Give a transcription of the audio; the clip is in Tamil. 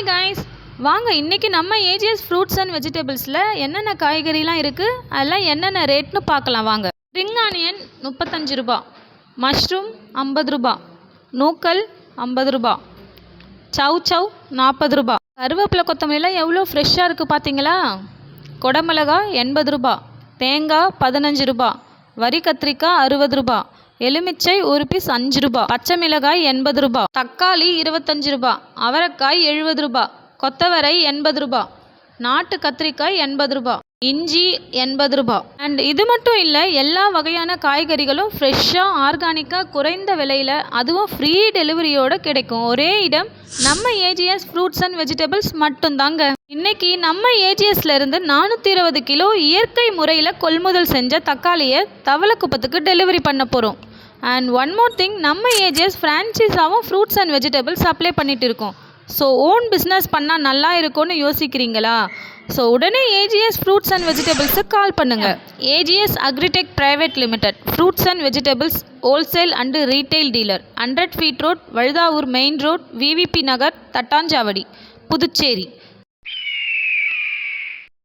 ஹாய் காய்ஸ், வாங்க இன்றைக்கி நம்ம ஏஜிஎஸ் ஃப்ரூட்ஸ் அண்ட் வெஜிடபிள்ஸில் என்னென்ன காய்கறிலாம் இருக்குது, அதெல்லாம் என்னென்ன ரேட்னு பார்க்கலாம் வாங்க. ஸ்ப்ரிங் ஆனியன் 35 ரூபா, மஷ்ரூம் 50 ரூபா, நூக்கல் 50 ரூபா, சவ் சவ் 40 ரூபா. கருவேப்பிலை கொத்தமல்லிலாம் எவ்வளோ ஃப்ரெஷ்ஷாக இருக்குது பார்த்தீங்களா. கொடமிளகாய் 80 ரூபா, தேங்காய் 15 ரூபா, வரி கத்திரிக்காய் 60 ரூபா, எலுமிச்சை ஒரு பீஸ் 5 ரூபா, பச்சை மிளகாய் 80 ரூபா, தக்காளி 25 ரூபா, அவரைக்காய் 70 ரூபா, கொத்தவரை 80 ரூபா, நாட்டு கத்திரிக்காய் 80 ரூபா, இஞ்சி 80 ரூபா. அண்ட் இது மட்டும் இல்லை, எல்லா வகையான காய்கறிகளும் ஃப்ரெஷ்ஷாக ஆர்கானிக்காக குறைந்த விலையில், அதுவும் ஃப்ரீ டெலிவரியோடு கிடைக்கும். ஒரே இடம் நம்ம ஏஜிஎஸ் ஃப்ரூட்ஸ் அண்ட் வெஜிடபிள்ஸ் மட்டும்தாங்க. இன்னைக்கு நம்ம ஏஜிஎஸ்ல இருந்து 420 கிலோ இயற்கை முறையில் கொள்முதல் செஞ்ச தக்காளியை தவளக்குப்பத்துக்கு டெலிவரி பண்ண போகிறோம். அண்ட் ஒன் மோர் திங், நம்ம ஏஜிஎஸ் ஃப்ரான்ச்சைஸாகவும் ஃப்ரூட்ஸ் அண்ட் வெஜிடபிள்ஸ் சப்ளை பண்ணிட்டு இருக்கோம். ஸோ ஓன் பிஸ்னஸ் பண்ணால் நல்லா இருக்கும்னு யோசிக்கிறீங்களா? ஸோ உடனே ஏஜிஎஸ் ஃப்ரூட்ஸ் அண்ட் வெஜிடபிள்ஸுக்கு கால் பண்ணுங்கள். AGS agritech private limited, fruits and vegetables wholesale and retail dealer, 100 feet road, Valudavur main road, VVP Nagar, Thattanchavadi, Puducherry.